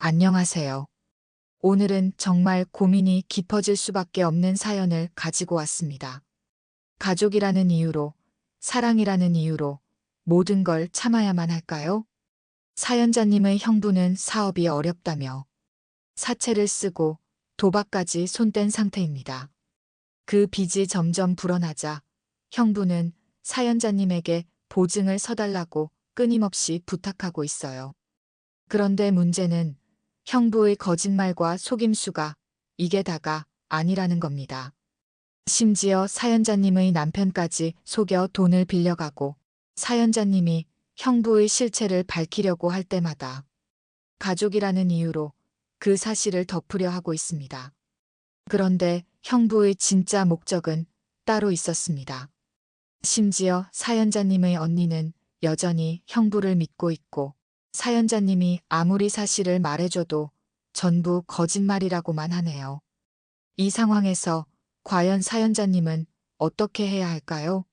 안녕하세요. 오늘은 정말 고민이 깊어질 수밖에 없는 사연을 가지고 왔습니다. 가족이라는 이유로, 사랑이라는 이유로 모든 걸 참아야만 할까요? 사연자님의 형부는 사업이 어렵다며 사채를 쓰고 도박까지 손댄 상태입니다. 그 빚이 점점 불어나자 형부는 사연자님에게 보증을 서달라고 끊임없이 부탁하고 있어요. 그런데 문제는 형부의 거짓말과 속임수가 이게 다가 아니라는 겁니다. 심지어 사연자님의 남편까지 속여 돈을 빌려가고 사연자님이 형부의 실체를 밝히려고 할 때마다 가족이라는 이유로 그 사실을 덮으려 하고 있습니다. 그런데 형부의 진짜 목적은 따로 있었습니다. 심지어 사연자님의 언니는 여전히 형부를 믿고 있고 사연자님이 아무리 사실을 말해줘도 전부 거짓말이라고만 하네요. 이 상황에서 과연 사연자님은 어떻게 해야 할까요?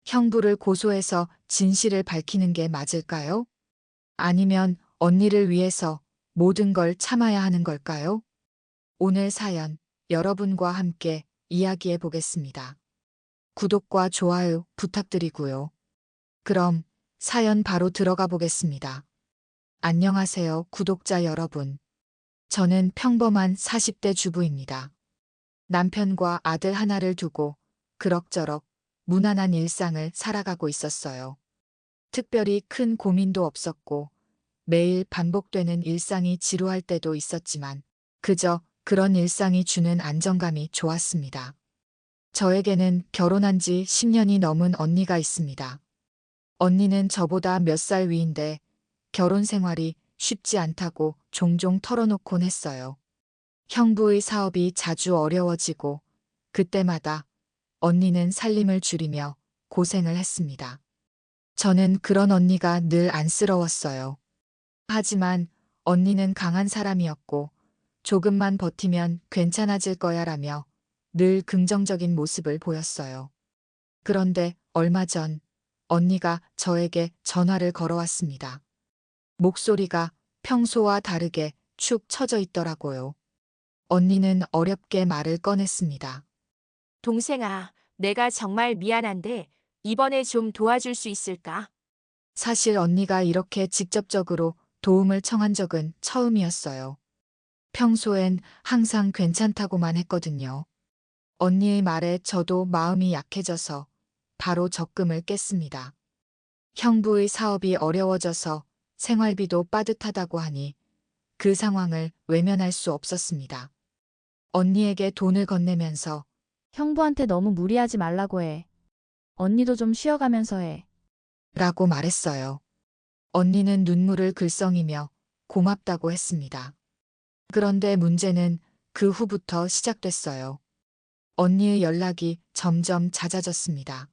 형부를 고소해서 진실을 밝히는 게 맞을까요? 아니면 언니를 위해서 모든 걸 참아야 하는 걸까요? 오늘 사연 여러분과 함께 이야기해 보겠습니다. 구독과 좋아요 부탁드리고요. 그럼 사연 바로 들어가 보겠습니다. 안녕하세요, 구독자 여러분. 저는 평범한 40대 주부입니다. 남편과 아들 하나를 두고 그럭저럭 무난한 일상을 살아가고 있었어요. 특별히 큰 고민도 없었고 매일 반복되는 일상이 지루할 때도 있었지만 그저 그런 일상이 주는 안정감이 좋았습니다. 저에게는 결혼한 지 10년이 넘은 언니가 있습니다. 언니는 저보다 몇 살 위인데 결혼 생활이 쉽지 않다고 종종 털어놓곤 했어요. 형부의 사업이 자주 어려워지고 그때마다 언니는 살림을 줄이며 고생을 했습니다. 저는 그런 언니가 늘 안쓰러웠어요. 하지만 언니는 강한 사람이었고 조금만 버티면 괜찮아질 거야 라며 늘 긍정적인 모습을 보였어요. 그런데 얼마 전 언니가 저에게 전화를 걸어왔습니다. 목소리가 평소와 다르게 축 처져 있더라고요. 언니는 어렵게 말을 꺼냈습니다. 동생아, 내가 정말 미안한데 이번에 좀 도와줄 수 있을까? 사실 언니가 이렇게 직접적으로 도움을 청한 적은 처음이었어요. 평소엔 항상 괜찮다고만 했거든요. 언니의 말에 저도 마음이 약해져서 바로 적금을 깼습니다. 형부의 사업이 어려워져서 생활비도 빠듯하다고 하니 그 상황을 외면할 수 없었습니다. 언니에게 돈을 건네면서 형부한테 너무 무리하지 말라고 해. 언니도 좀 쉬어가면서 해. 라고 말했어요. 언니는 눈물을 글썽이며 고맙다고 했습니다. 그런데 문제는 그 후부터 시작됐어요. 언니의 연락이 점점 잦아졌습니다.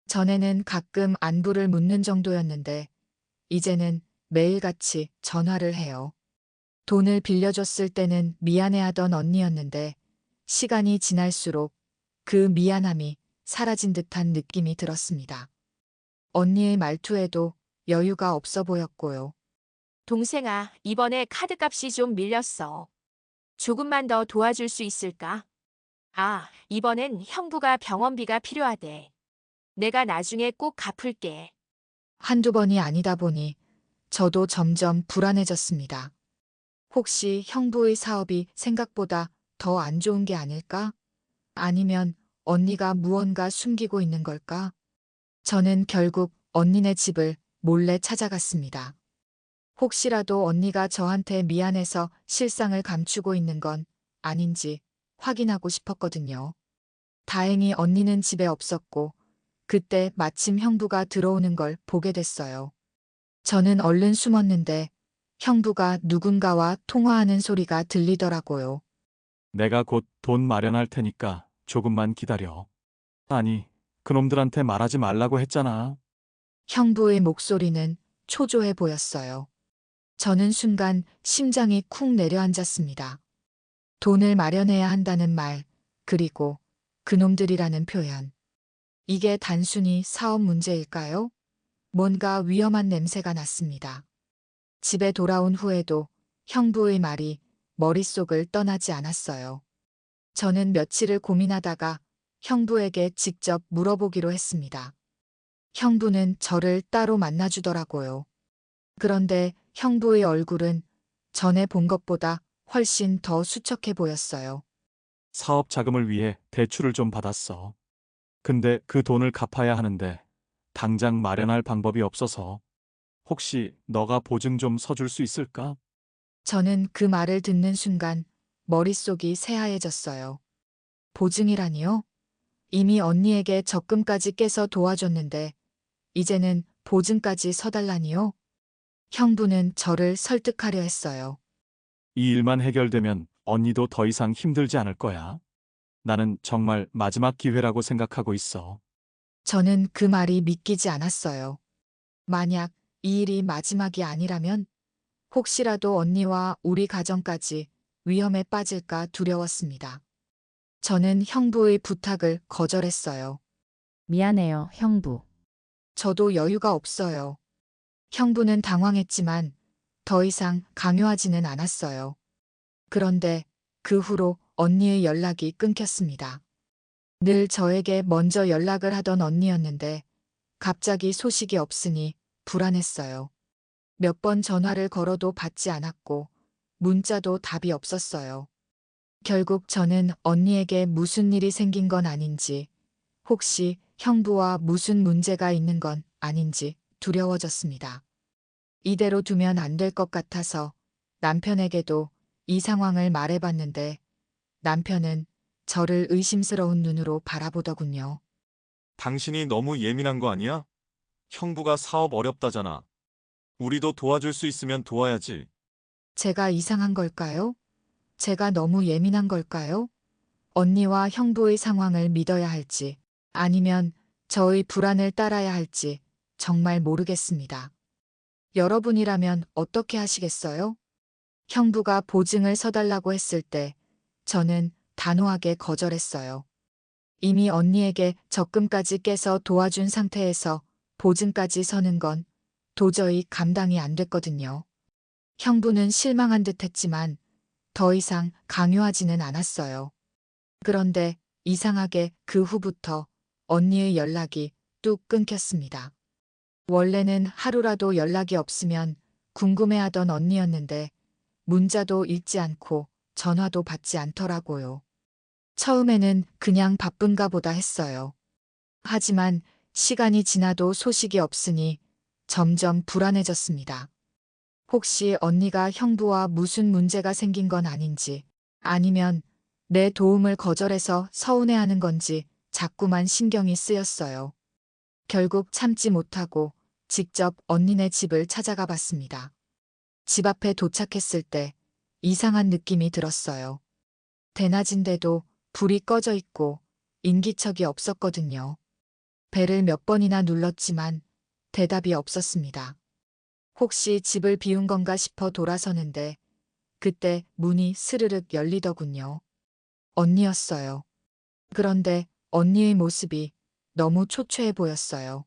전에는 가끔 안부를 묻는 정도였는데 이제는 매일같이 전화를 해요. 돈을 빌려줬을 때는 미안해하던 언니였는데 시간이 지날수록 그 미안함이 사라진 듯한 느낌이 들었습니다. 언니의 말투에도 여유가 없어 보였고요. 동생아, 이번에 카드값이 좀 밀렸어. 조금만 더 도와줄 수 있을까? 아, 이번엔 형부가 병원비가 필요하대. 내가 나중에 꼭 갚을게. 한두 번이 아니다 보니 저도 점점 불안해졌습니다. 혹시 형부의 사업이 생각보다 더 안 좋은 게 아닐까? 아니면 언니가 무언가 숨기고 있는 걸까? 저는 결국 언니네 집을 몰래 찾아갔습니다. 혹시라도 언니가 저한테 미안해서 실상을 감추고 있는 건 아닌지 확인하고 싶었거든요. 다행히 언니는 집에 없었고 그때 마침 형부가 들어오는 걸 보게 됐어요. 저는 얼른 숨었는데 형부가 누군가와 통화하는 소리가 들리더라고요. 내가 곧 돈 마련할 테니까 조금만 기다려. 아니, 그놈들한테 말하지 말라고 했잖아. 형부의 목소리는 초조해 보였어요. 저는 순간 심장이 쿵 내려앉았습니다. 돈을 마련해야 한다는 말, 그리고 그놈들이라는 표현. 이게 단순히 사업 문제일까요? 뭔가 위험한 냄새가 났습니다. 집에 돌아온 후에도 형부의 말이 머릿속을 떠나지 않았어요. 저는 며칠을 고민하다가 형부에게 직접 물어보기로 했습니다. 형부는 저를 따로 만나주더라고요. 그런데 형부의 얼굴은 전에 본 것보다 훨씬 더 수척해 보였어요. 사업 자금을 위해 대출을 좀 받았어. 근데 그 돈을 갚아야 하는데 당장 마련할 방법이 없어서 혹시 너가 보증 좀 서줄 수 있을까? 저는 그 말을 듣는 순간 머릿속이 새하얘졌어요. 보증이라니요? 이미 언니에게 적금까지 깨서 도와줬는데 이제는 보증까지 서달라니요? 형부는 저를 설득하려 했어요. 이 일만 해결되면 언니도 더 이상 힘들지 않을 거야. 나는 정말 마지막 기회라고 생각하고 있어. 저는 그 말이 믿기지 않았어요. 만약 이 일이 마지막이 아니라면 혹시라도 언니와 우리 가정까지 위험에 빠질까 두려웠습니다. 저는 형부의 부탁을 거절했어요. 미안해요, 형부. 저도 여유가 없어요. 형부는 당황했지만 더 이상 강요하지는 않았어요. 그런데 그 후로 언니의 연락이 끊겼습니다. 늘 저에게 먼저 연락을 하던 언니였는데 갑자기 소식이 없으니 불안했어요. 몇 번 전화를 걸어도 받지 않았고 문자도 답이 없었어요. 결국 저는 언니에게 무슨 일이 생긴 건 아닌지, 혹시 형부와 무슨 문제가 있는 건 아닌지 두려워졌습니다. 이대로 두면 안 될 것 같아서 남편에게도 이 상황을 말해봤는데 남편은 저를 의심스러운 눈으로 바라보더군요. 당신이 너무 예민한 거 아니야? 형부가 사업 어렵다잖아. 우리도 도와줄 수 있으면 도와야지. 제가 이상한 걸까요? 제가 너무 예민한 걸까요? 언니와 형부의 상황을 믿어야 할지 아니면 저의 불안을 따라야 할지 정말 모르겠습니다. 여러분이라면 어떻게 하시겠어요? 형부가 보증을 서달라고 했을 때 저는 단호하게 거절했어요. 이미 언니에게 적금까지 깨서 도와준 상태에서 보증까지 서는 건 도저히 감당이 안 됐거든요. 형부는 실망한 듯 했지만 더 이상 강요하지는 않았어요. 그런데 이상하게 그 후부터 언니의 연락이 뚝 끊겼습니다. 원래는 하루라도 연락이 없으면 궁금해하던 언니였는데 문자도 읽지 않고 전화도 받지 않더라고요. 처음에는 그냥 바쁜가 보다 했어요. 하지만 시간이 지나도 소식이 없으니 점점 불안해졌습니다. 혹시 언니가 형부와 무슨 문제가 생긴 건 아닌지, 아니면 내 도움을 거절해서 서운해하는 건지 자꾸만 신경이 쓰였어요. 결국 참지 못하고 직접 언니네 집을 찾아가 봤습니다. 집 앞에 도착했을 때 이상한 느낌이 들었어요. 대낮인데도 불이 꺼져 있고 인기척이 없었거든요. 벨을 몇 번이나 눌렀지만 대답이 없었습니다. 혹시 집을 비운 건가 싶어 돌아서는데 그때 문이 스르륵 열리더군요. 언니였어요. 그런데 언니의 모습이 너무 초췌해 보였어요.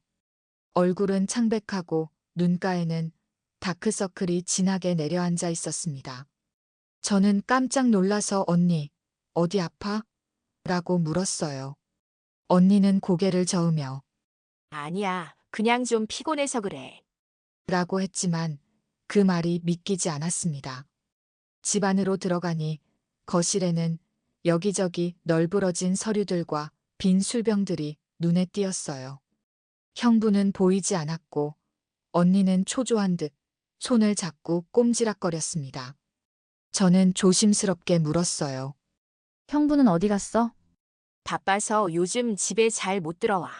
얼굴은 창백하고 눈가에는 다크서클이 진하게 내려앉아 있었습니다. 저는 깜짝 놀라서 언니, 어디 아파? 라고 물었어요. 언니는 고개를 저으며 아니야, 그냥 좀 피곤해서 그래. 라고 했지만 그 말이 믿기지 않았습니다. 집 안으로 들어가니 거실에는 여기저기 널브러진 서류들과 빈 술병들이 눈에 띄었어요. 형부는 보이지 않았고 언니는 초조한 듯 손을 잡고 꼼지락거렸습니다. 저는 조심스럽게 물었어요. 형부는 어디 갔어? 바빠서 요즘 집에 잘 못 들어와.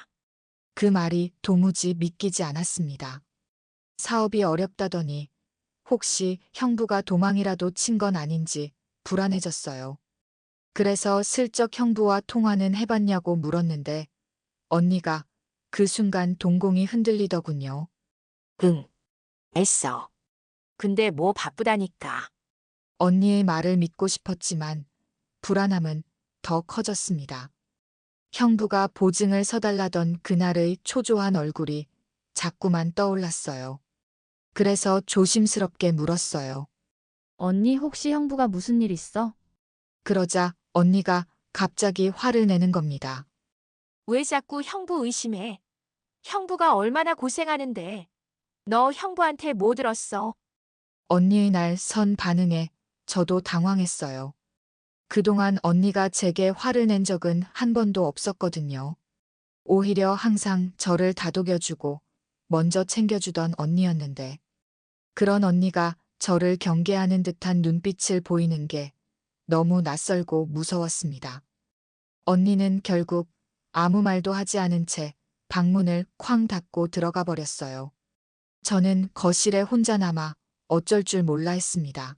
그 말이 도무지 믿기지 않았습니다. 사업이 어렵다더니 혹시 형부가 도망이라도 친 건 아닌지 불안해졌어요. 그래서 슬쩍 형부와 통화는 해봤냐고 물었는데 언니가 그 순간 동공이 흔들리더군요. 응, 했어. 근데 뭐 바쁘다니까. 언니의 말을 믿고 싶었지만 불안함은 더 커졌습니다. 형부가 보증을 서달라던 그날의 초조한 얼굴이 자꾸만 떠올랐어요. 그래서 조심스럽게 물었어요. 언니 혹시 형부가 무슨 일 있어? 그러자 언니가 갑자기 화를 내는 겁니다. 왜 자꾸 형부 의심해? 형부가 얼마나 고생하는데. 너 형부한테 뭐 들었어? 언니의 날 선 반응에 저도 당황했어요. 그동안 언니가 제게 화를 낸 적은 한 번도 없었거든요. 오히려 항상 저를 다독여주고 먼저 챙겨주던 언니였는데 그런 언니가 저를 경계하는 듯한 눈빛을 보이는 게 너무 낯설고 무서웠습니다. 언니는 결국 아무 말도 하지 않은 채 방문을 쾅 닫고 들어가 버렸어요. 저는 거실에 혼자 남아 어쩔 줄 몰라 했습니다.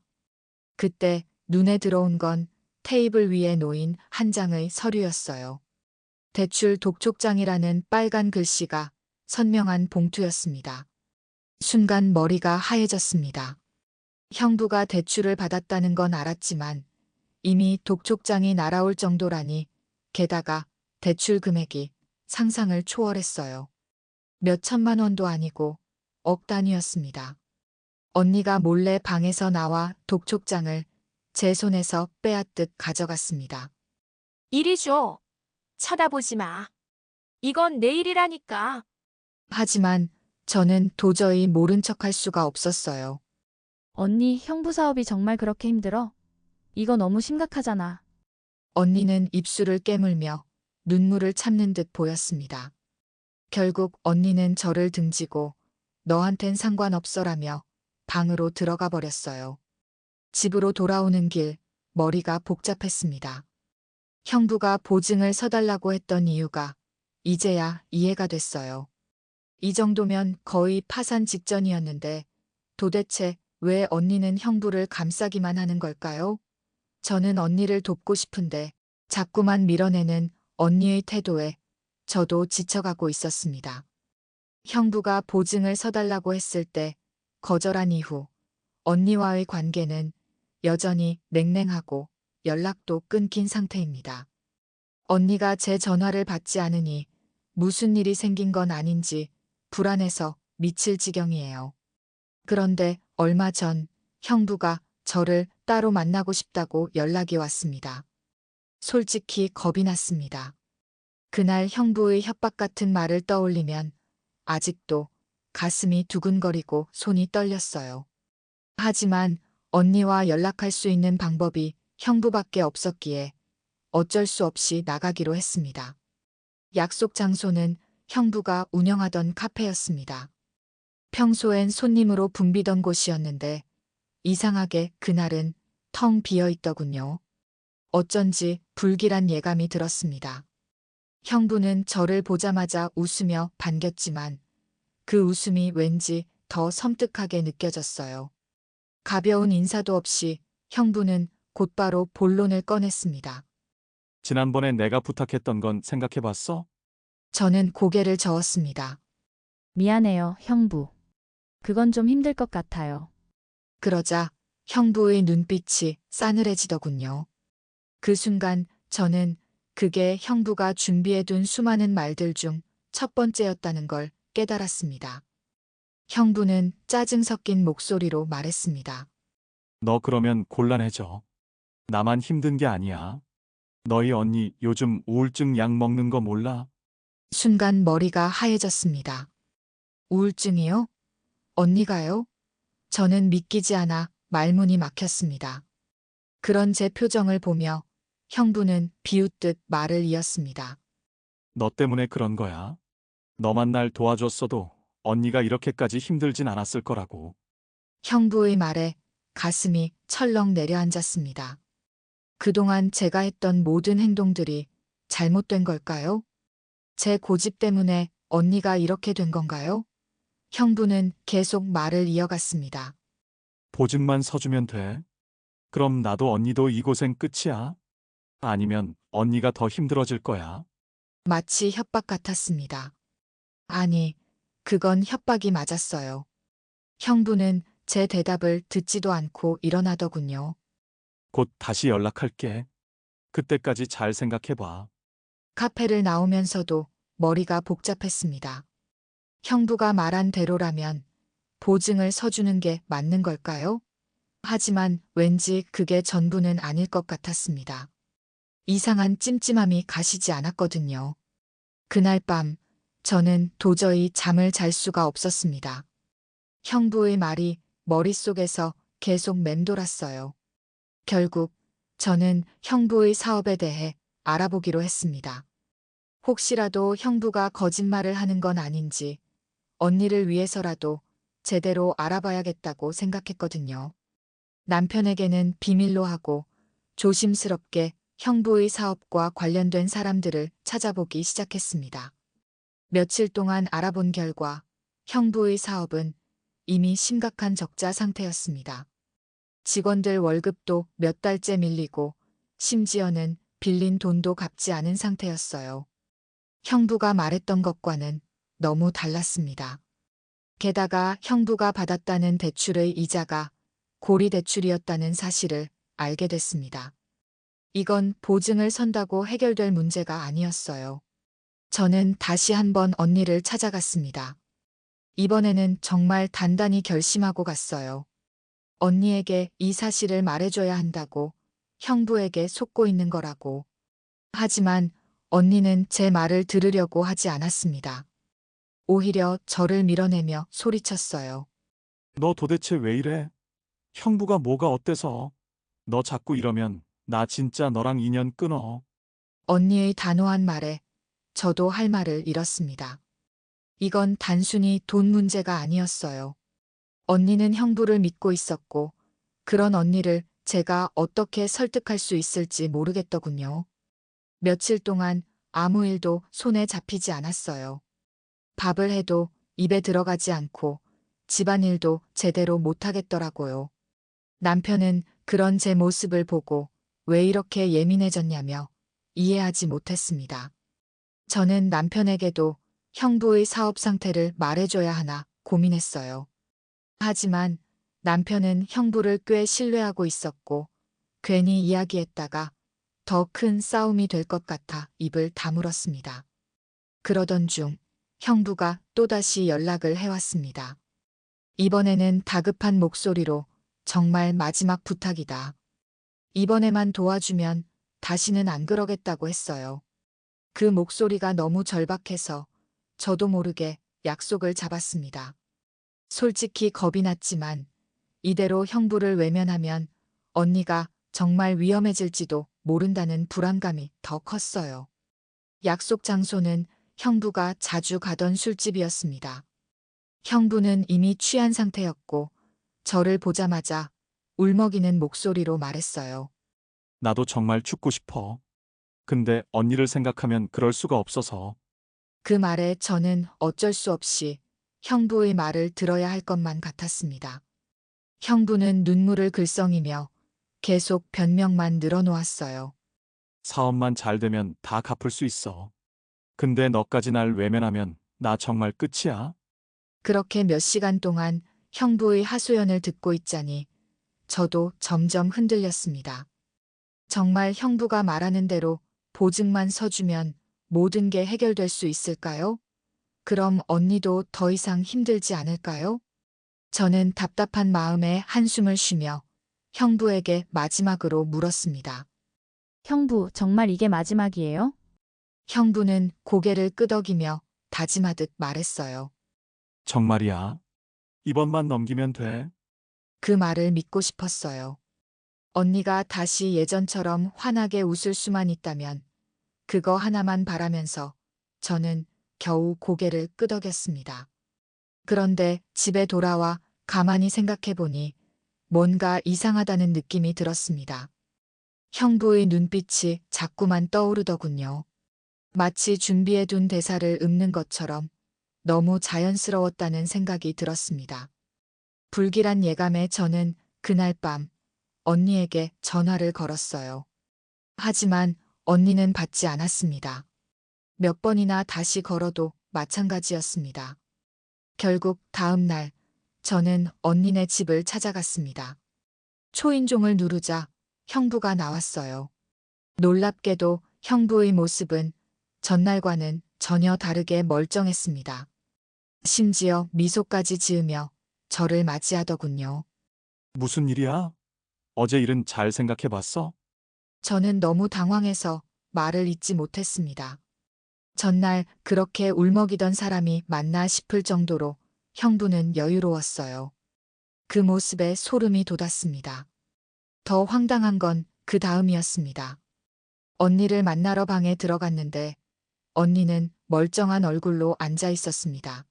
그때 눈에 들어온 건 테이블 위에 놓인 한 장의 서류였어요. 대출 독촉장이라는 빨간 글씨가 선명한 봉투였습니다. 순간 머리가 하얘졌습니다. 형부가 대출을 받았다는 건 알았지만 이미 독촉장이 날아올 정도라니 게다가 대출 금액이 상상을 초월했어요. 몇 천만 원도 아니고 억 단위였습니다. 언니가 몰래 방에서 나와 독촉장을 제 손에서 빼앗듯 가져갔습니다. 이리 줘. 쳐다보지 마. 이건 내 일이라니까. 하지만 저는 도저히 모른 척할 수가 없었어요. 언니 형부 사업이 정말 그렇게 힘들어? 이거 너무 심각하잖아. 언니는 입술을 깨물며 눈물을 참는 듯 보였습니다. 결국 언니는 저를 등지고 너한텐 상관없어라며 방으로 들어가 버렸어요. 집으로 돌아오는 길 머리가 복잡했습니다. 형부가 보증을 서달라고 했던 이유가 이제야 이해가 됐어요. 이 정도면 거의 파산 직전이었는데 도대체 왜 언니는 형부를 감싸기만 하는 걸까요? 저는 언니를 돕고 싶은데 자꾸만 밀어내는 언니의 태도에 저도 지쳐가고 있었습니다. 형부가 보증을 서달라고 했을 때 거절한 이후 언니와의 관계는 여전히 냉랭하고 연락도 끊긴 상태입니다. 언니가 제 전화를 받지 않으니 무슨 일이 생긴 건 아닌지 불안해서 미칠 지경이에요. 그런데 얼마 전 형부가 저를 따로 만나고 싶다고 연락이 왔습니다. 솔직히 겁이 났습니다. 그날 형부의 협박 같은 말을 떠올리면 아직도 가슴이 두근거리고 손이 떨렸어요. 하지만 언니와 연락할 수 있는 방법이 형부밖에 없었기에 어쩔 수 없이 나가기로 했습니다. 약속 장소는 형부가 운영하던 카페였습니다. 평소엔 손님으로 붐비던 곳이었는데 이상하게 그날은 텅 비어 있더군요. 어쩐지 불길한 예감이 들었습니다. 형부는 저를 보자마자 웃으며 반겼지만 그 웃음이 왠지 더 섬뜩하게 느껴졌어요. 가벼운 인사도 없이 형부는 곧바로 본론을 꺼냈습니다. 지난번에 내가 부탁했던 건 생각해봤어? 저는 고개를 저었습니다. 미안해요, 형부. 그건 좀 힘들 것 같아요. 그러자 형부의 눈빛이 싸늘해지더군요. 그 순간 저는 그게 형부가 준비해둔 수많은 말들 중 첫 번째였다는 걸 깨달았습니다. 형부는 짜증 섞인 목소리로 말했습니다. 너 그러면 곤란해져. 나만 힘든 게 아니야. 너희 언니 요즘 우울증 약 먹는 거 몰라? 순간 머리가 하얘졌습니다. 우울증이요? 언니가요? 저는 믿기지 않아 말문이 막혔습니다. 그런 제 표정을 보며 형부는 비웃듯 말을 이었습니다. 너 때문에 그런 거야. 너만 날 도와줬어도 언니가 이렇게까지 힘들진 않았을 거라고. 형부의 말에 가슴이 철렁 내려앉았습니다. 그동안 제가 했던 모든 행동들이 잘못된 걸까요? 제 고집 때문에 언니가 이렇게 된 건가요? 형부는 계속 말을 이어갔습니다. 보증만 서주면 돼. 그럼 나도 언니도 이 고생 끝이야. 아니면 언니가 더 힘들어질 거야. 마치 협박 같았습니다. 아니, 그건 협박이 맞았어요. 형부는 제 대답을 듣지도 않고 일어나더군요. 곧 다시 연락할게. 그때까지 잘 생각해봐. 카페를 나오면서도 머리가 복잡했습니다. 형부가 말한 대로라면 보증을 서주는 게 맞는 걸까요? 하지만 왠지 그게 전부는 아닐 것 같았습니다. 이상한 찜찜함이 가시지 않았거든요. 그날 밤 저는 도저히 잠을 잘 수가 없었습니다. 형부의 말이 머릿속에서 계속 맴돌았어요. 결국 저는 형부의 사업에 대해 알아보기로 했습니다. 혹시라도 형부가 거짓말을 하는 건 아닌지 언니를 위해서라도 제대로 알아봐야겠다고 생각했거든요. 남편에게는 비밀로 하고 조심스럽게 형부의 사업과 관련된 사람들을 찾아보기 시작했습니다. 며칠 동안 알아본 결과 형부의 사업은 이미 심각한 적자 상태였습니다. 직원들 월급도 몇 달째 밀리고 심지어는 빌린 돈도 갚지 않은 상태였어요. 형부가 말했던 것과는 너무 달랐습니다. 게다가 형부가 받았다는 대출의 이자가 고리 대출이었다는 사실을 알게 됐습니다. 이건 보증을 선다고 해결될 문제가 아니었어요. 저는 다시 한번 언니를 찾아갔습니다. 이번에는 정말 단단히 결심하고 갔어요. 언니에게 이 사실을 말해줘야 한다고, 형부에게 속고 있는 거라고. 하지만 언니는 제 말을 들으려고 하지 않았습니다. 오히려 저를 밀어내며 소리쳤어요. 너 도대체 왜 이래? 형부가 뭐가 어때서? 너 자꾸 이러면 나 진짜 너랑 인연 끊어. 언니의 단호한 말에 저도 할 말을 잃었습니다. 이건 단순히 돈 문제가 아니었어요. 언니는 형부를 믿고 있었고, 그런 언니를 제가 어떻게 설득할 수 있을지 모르겠더군요. 며칠 동안 아무 일도 손에 잡히지 않았어요. 밥을 해도 입에 들어가지 않고 집안일도 제대로 못하겠더라고요. 남편은 그런 제 모습을 보고 왜 이렇게 예민해졌냐며 이해하지 못했습니다. 저는 남편에게도 형부의 사업 상태를 말해줘야 하나 고민했어요. 하지만 남편은 형부를 꽤 신뢰하고 있었고 괜히 이야기했다가 더 큰 싸움이 될 것 같아 입을 다물었습니다. 그러던 중 형부가 또다시 연락을 해왔습니다. 이번에는 다급한 목소리로 정말 마지막 부탁이다. 이번에만 도와주면 다시는 안 그러겠다고 했어요. 그 목소리가 너무 절박해서 저도 모르게 약속을 잡았습니다. 솔직히 겁이 났지만 이대로 형부를 외면하면 언니가 정말 위험해질지도 모른다는 불안감이 더 컸어요. 약속 장소는 형부가 자주 가던 술집이었습니다. 형부는 이미 취한 상태였고 저를 보자마자 울먹이는 목소리로 말했어요. 나도 정말 죽고 싶어. 근데 언니를 생각하면 그럴 수가 없어서. 그 말에 저는 어쩔 수 없이 형부의 말을 들어야 할 것만 같았습니다. 형부는 눈물을 글썽이며 계속 변명만 늘어놓았어요. 사업만 잘 되면 다 갚을 수 있어. 근데 너까지 날 외면하면 나 정말 끝이야. 그렇게 몇 시간 동안 형부의 하소연을 듣고 있자니 저도 점점 흔들렸습니다. 정말 형부가 말하는 대로 보증만 서주면 모든 게 해결될 수 있을까요? 그럼 언니도 더 이상 힘들지 않을까요? 저는 답답한 마음에 한숨을 쉬며 형부에게 마지막으로 물었습니다. 형부, 정말 이게 마지막이에요? 형부는 고개를 끄덕이며 다짐하듯 말했어요. 정말이야. 이번만 넘기면 돼. 그 말을 믿고 싶었어요. 언니가 다시 예전처럼 환하게 웃을 수만 있다면 그거 하나만 바라면서 저는 겨우 고개를 끄덕였습니다. 그런데 집에 돌아와 가만히 생각해 보니 뭔가 이상하다는 느낌이 들었습니다. 형부의 눈빛이 자꾸만 떠오르더군요. 마치 준비해둔 대사를 읊는 것처럼 너무 자연스러웠다는 생각이 들었습니다. 불길한 예감에 저는 그날 밤 언니에게 전화를 걸었어요. 하지만 언니는 받지 않았습니다. 몇 번이나 다시 걸어도 마찬가지였습니다. 결국 다음 날 저는 언니네 집을 찾아갔습니다. 초인종을 누르자 형부가 나왔어요. 놀랍게도 형부의 모습은 전날과는 전혀 다르게 멀쩡했습니다. 심지어 미소까지 지으며 저를 맞이하더군요. 무슨 일이야? 어제 일은 잘 생각해 봤어? 저는 너무 당황해서 말을 잇지 못했습니다. 전날 그렇게 울먹이던 사람이 맞나 싶을 정도로 형부는 여유로웠어요. 그 모습에 소름이 돋았습니다. 더 황당한 건 그 다음이었습니다. 언니를 만나러 방에 들어갔는데 언니는 멀쩡한 얼굴로 앉아 있었습니다.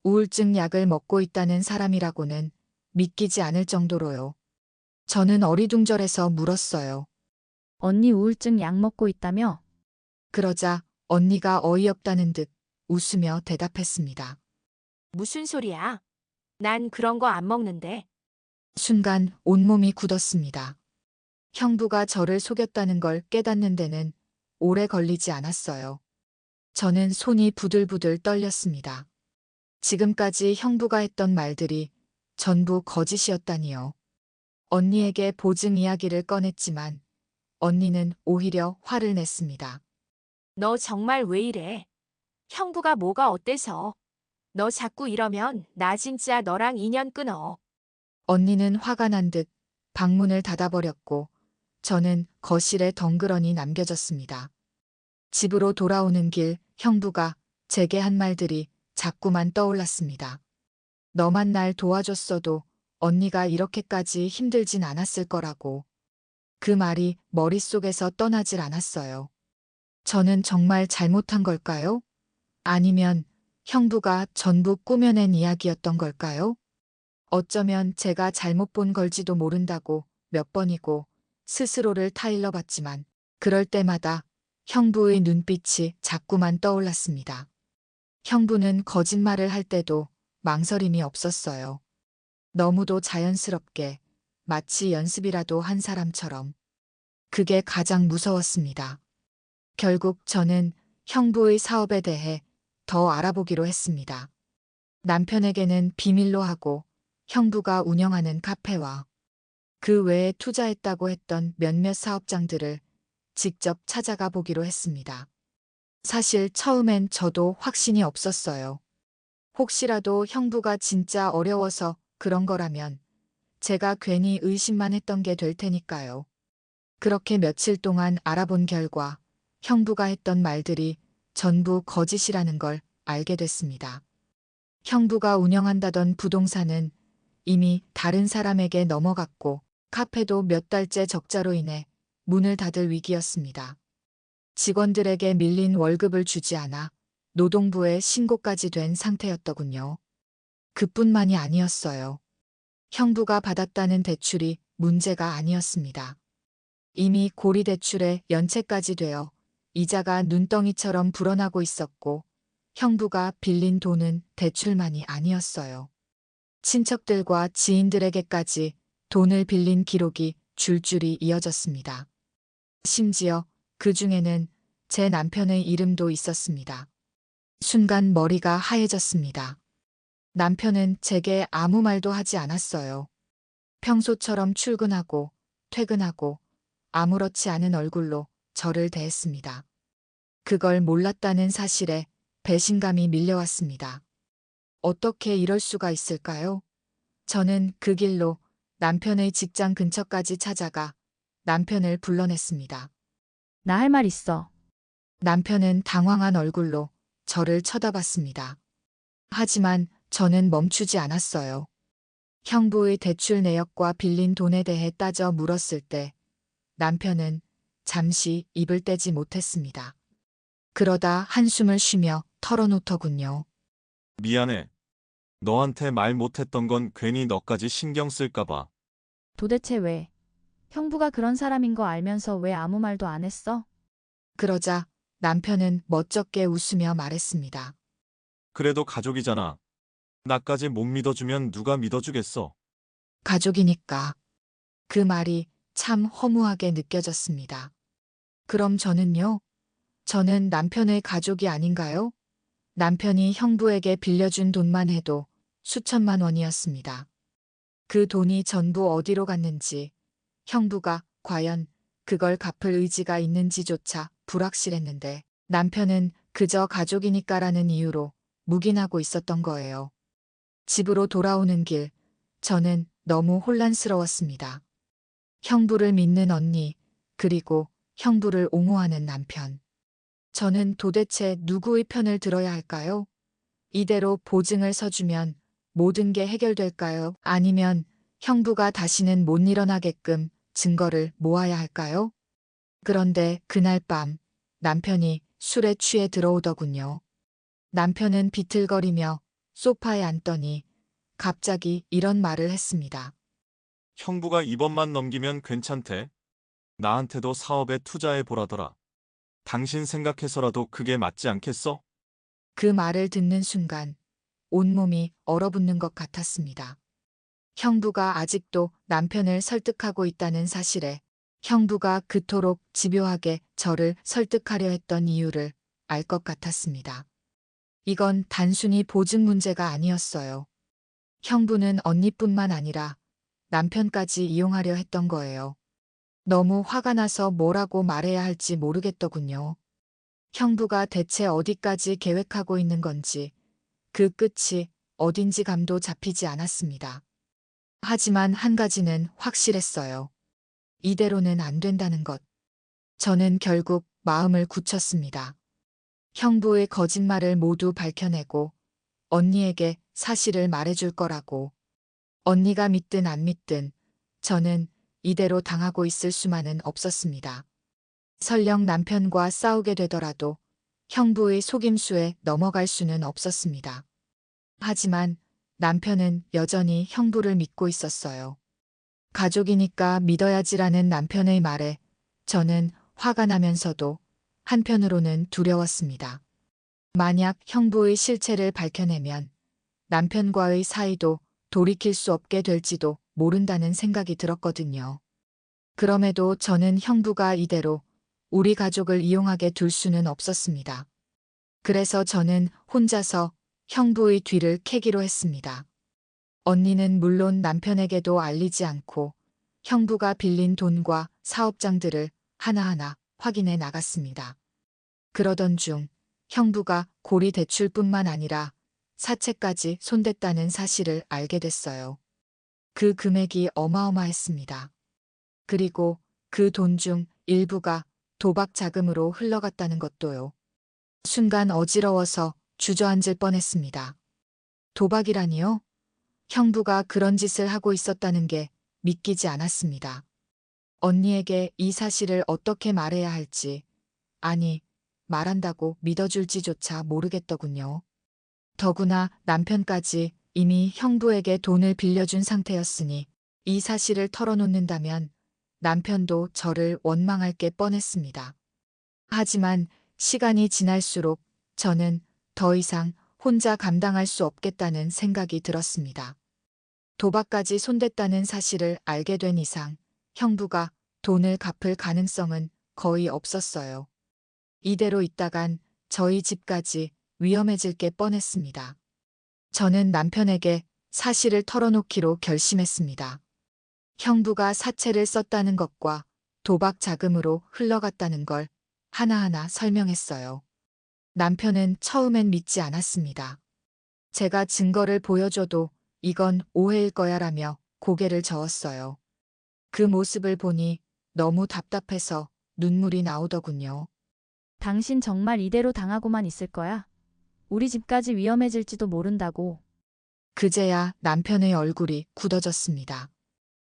우울증 약을 먹고 있다는 사람이라고는 믿기지 않을 정도로요. 저는 어리둥절해서 물었어요. 언니 우울증 약 먹고 있다며? 그러자 언니가 어이없다는 듯 웃으며 대답했습니다. 무슨 소리야? 난 그런 거 안 먹는데. 순간 온몸이 굳었습니다. 형부가 저를 속였다는 걸 깨닫는 데는 오래 걸리지 않았어요. 저는 손이 부들부들 떨렸습니다. 지금까지 형부가 했던 말들이 전부 거짓이었다니요. 언니에게 보증 이야기를 꺼냈지만 언니는 오히려 화를 냈습니다. 너 정말 왜 이래? 형부가 뭐가 어때서? 너 자꾸 이러면 나 진짜 너랑 인연 끊어. 언니는 화가 난 듯 방문을 닫아버렸고 저는 거실에 덩그러니 남겨졌습니다. 집으로 돌아오는 길 형부가 제게 한 말들이 자꾸만 떠올랐습니다. 너만 날 도와줬어도 언니가 이렇게까지 힘들진 않았을 거라고. 그 말이 머릿속에서 떠나질 않았어요. 저는 정말 잘못한 걸까요? 아니면 형부가 전부 꾸며낸 이야기였던 걸까요? 어쩌면 제가 잘못 본 걸지도 모른다고 몇 번이고 스스로를 타일러 봤지만 그럴 때마다 형부의 눈빛이 자꾸만 떠올랐습니다. 형부는 거짓말을 할 때도 망설임이 없었어요. 너무도 자연스럽게 마치 연습이라도 한 사람처럼. 그게 가장 무서웠습니다. 결국 저는 형부의 사업에 대해 더 알아보기로 했습니다. 남편에게는 비밀로 하고 형부가 운영하는 카페와 그 외에 투자했다고 했던 몇몇 사업장들을 직접 찾아가 보기로 했습니다. 사실 처음엔 저도 확신이 없었어요. 혹시라도 형부가 진짜 어려워서 그런 거라면 제가 괜히 의심만 했던 게 될 테니까요. 그렇게 며칠 동안 알아본 결과 형부가 했던 말들이 전부 거짓이라는 걸 알게 됐습니다. 형부가 운영한다던 부동산은 이미 다른 사람에게 넘어갔고 카페도 몇 달째 적자로 인해 문을 닫을 위기였습니다. 직원들에게 밀린 월급을 주지 않아 노동부에 신고까지 된 상태였더군요. 그뿐만이 아니었어요. 형부가 받았다는 대출이 문제가 아니었습니다. 이미 고리대출에 연체까지 되어 이자가 눈덩이처럼 불어나고 있었고 형부가 빌린 돈은 대출만이 아니었어요. 친척들과 지인들에게까지 돈을 빌린 기록이 줄줄이 이어졌습니다. 심지어 그 중에는 제 남편의 이름도 있었습니다. 순간 머리가 하얘졌습니다. 남편은 제게 아무 말도 하지 않았어요. 평소처럼 출근하고 퇴근하고 아무렇지 않은 얼굴로 저를 대했습니다. 그걸 몰랐다는 사실에 배신감이 밀려왔습니다. 어떻게 이럴 수가 있을까요? 저는 그 길로 남편의 직장 근처까지 찾아가 남편을 불러냈습니다. 나 할 말 있어. 남편은 당황한 얼굴로 저를 쳐다봤습니다. 하지만 저는 멈추지 않았어요. 형부의 대출 내역과 빌린 돈에 대해 따져 물었을 때 남편은 잠시 입을 떼지 못했습니다. 그러다 한숨을 쉬며 털어놓더군요. 미안해. 너한테 말 못했던 건 괜히 너까지 신경 쓸까봐. 도대체 왜? 형부가 그런 사람인 거 알면서 왜 아무 말도 안 했어? 그러자 남편은 멋쩍게 웃으며 말했습니다. 그래도 가족이잖아. 나까지 못 믿어주면 누가 믿어주겠어. 가족이니까. 그 말이 참 허무하게 느껴졌습니다. 그럼 저는요? 저는 남편의 가족이 아닌가요? 남편이 형부에게 빌려준 돈만 해도 수천만 원이었습니다. 그 돈이 전부 어디로 갔는지, 형부가 과연 그걸 갚을 의지가 있는지조차 불확실했는데 남편은 그저 가족이니까라는 이유로 묵인하고 있었던 거예요. 집으로 돌아오는 길, 저는 너무 혼란스러웠습니다. 형부를 믿는 언니, 그리고 형부를 옹호하는 남편. 저는 도대체 누구의 편을 들어야 할까요? 이대로 보증을 서주면 모든 게 해결될까요? 아니면 형부가 다시는 못 일어나게끔 증거를 모아야 할까요? 그런데 그날 밤 남편이 술에 취해 들어오더군요. 남편은 비틀거리며 소파에 앉더니 갑자기 이런 말을 했습니다. 형부가 이번만 넘기면 괜찮대. 나한테도 사업에 투자해 보라더라. 당신 생각해서라도 그게 맞지 않겠어? 그 말을 듣는 순간 온몸이 얼어붙는 것 같았습니다. 형부가 아직도 남편을 설득하고 있다는 사실에 형부가 그토록 집요하게 저를 설득하려 했던 이유를 알 것 같았습니다. 이건 단순히 보증 문제가 아니었어요. 형부는 언니뿐만 아니라 남편까지 이용하려 했던 거예요. 너무 화가 나서 뭐라고 말해야 할지 모르겠더군요. 형부가 대체 어디까지 계획하고 있는 건지 그 끝이 어딘지 감도 잡히지 않았습니다. 하지만 한 가지는 확실했어요. 이대로는 안 된다는 것. 저는 결국 마음을 굳혔습니다. 형부의 거짓말을 모두 밝혀내고 언니에게 사실을 말해줄 거라고. 언니가 믿든 안 믿든 저는 이대로 당하고 있을 수만은 없었습니다. 설령 남편과 싸우게 되더라도 형부의 속임수에 넘어갈 수는 없었습니다. 하지만 남편은 여전히 형부를 믿고 있었어요. 가족이니까 믿어야지라는 남편의 말에 저는 화가 나면서도 한편으로는 두려웠습니다. 만약 형부의 실체를 밝혀내면 남편과의 사이도 돌이킬 수 없게 될지도 모른다는 생각이 들었거든요. 그럼에도 저는 형부가 이대로 우리 가족을 이용하게 둘 수는 없었습니다. 그래서 저는 혼자서 형부의 뒤를 캐기로 했습니다. 언니는 물론 남편에게도 알리지 않고 형부가 빌린 돈과 사업장들을 하나하나 확인해 나갔습니다. 그러던 중 형부가 고리 대출뿐만 아니라 사채까지 손댔다는 사실을 알게 됐어요. 그 금액이 어마어마했습니다. 그리고 그 돈 중 일부가 도박 자금으로 흘러갔다는 것도요. 순간 어지러워서 주저앉을 뻔했습니다. 도박이라니요? 형부가 그런 짓을 하고 있었다는 게 믿기지 않았습니다. 언니에게 이 사실을 어떻게 말해야 할지, 아니, 말한다고 믿어줄지조차 모르겠더군요. 더구나 남편까지 이미 형부에게 돈을 빌려준 상태였으니 이 사실을 털어놓는다면 남편도 저를 원망할 게 뻔했습니다. 하지만 시간이 지날수록 저는 더 이상 혼자 감당할 수 없겠다는 생각이 들었습니다. 도박까지 손댔다는 사실을 알게 된 이상 형부가 돈을 갚을 가능성은 거의 없었어요. 이대로 있다간 저희 집까지 위험해질 게 뻔했습니다. 저는 남편에게 사실을 털어놓기로 결심했습니다. 형부가 사채를 썼다는 것과 도박 자금으로 흘러갔다는 걸 하나하나 설명했어요. 남편은 처음엔 믿지 않았습니다. 제가 증거를 보여줘도 이건 오해일 거야라며 고개를 저었어요. 그 모습을 보니 너무 답답해서 눈물이 나오더군요. 당신 정말 이대로 당하고만 있을 거야? 우리 집까지 위험해질지도 모른다고. 그제야 남편의 얼굴이 굳어졌습니다.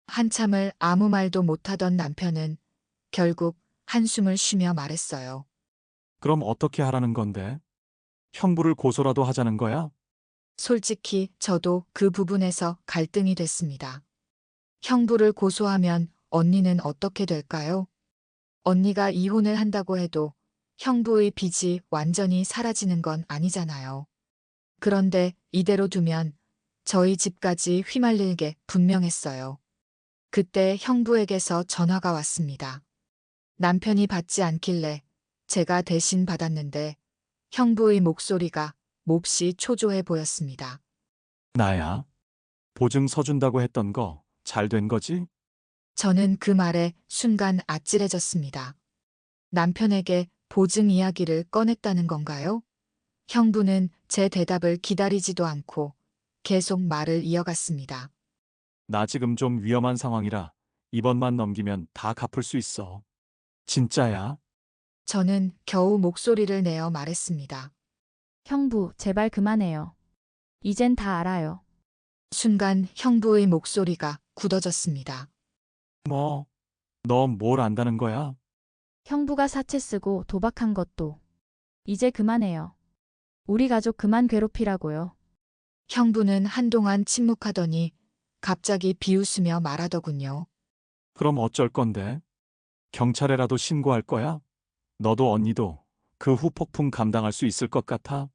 한참을 아무 말도 못하던 남편은 결국 한숨을 쉬며 말했어요. 그럼 어떻게 하라는 건데? 형부를 고소라도 하자는 거야? 솔직히 저도 그 부분에서 갈등이 됐습니다. 형부를 고소하면 언니는 어떻게 될까요? 언니가 이혼을 한다고 해도 형부의 빚이 완전히 사라지는 건 아니잖아요. 그런데 이대로 두면 저희 집까지 휘말릴 게 분명했어요. 그때 형부에게서 전화가 왔습니다. 남편이 받지 않길래 제가 대신 받았는데 형부의 목소리가 몹시 초조해 보였습니다. 나야. 보증 서준다고 했던 거 잘 된 거지? 저는 그 말에 순간 아찔해졌습니다. 남편에게 보증 이야기를 꺼냈다는 건가요? 형부는 제 대답을 기다리지도 않고 계속 말을 이어갔습니다. 나 지금 좀 위험한 상황이라 이번만 넘기면 다 갚을 수 있어. 진짜야? 저는 겨우 목소리를 내어 말했습니다. 형부, 제발 그만해요. 이젠 다 알아요. 순간 형부의 목소리가 굳어졌습니다. 뭐? 너 뭘 안다는 거야? 형부가 사채 쓰고 도박한 것도. 이제 그만해요. 우리 가족 그만 괴롭히라고요. 형부는 한동안 침묵하더니 갑자기 비웃으며 말하더군요. 그럼 어쩔 건데? 경찰에라도 신고할 거야? 너도 언니도 그 후폭풍 감당할 수 있을 것 같아?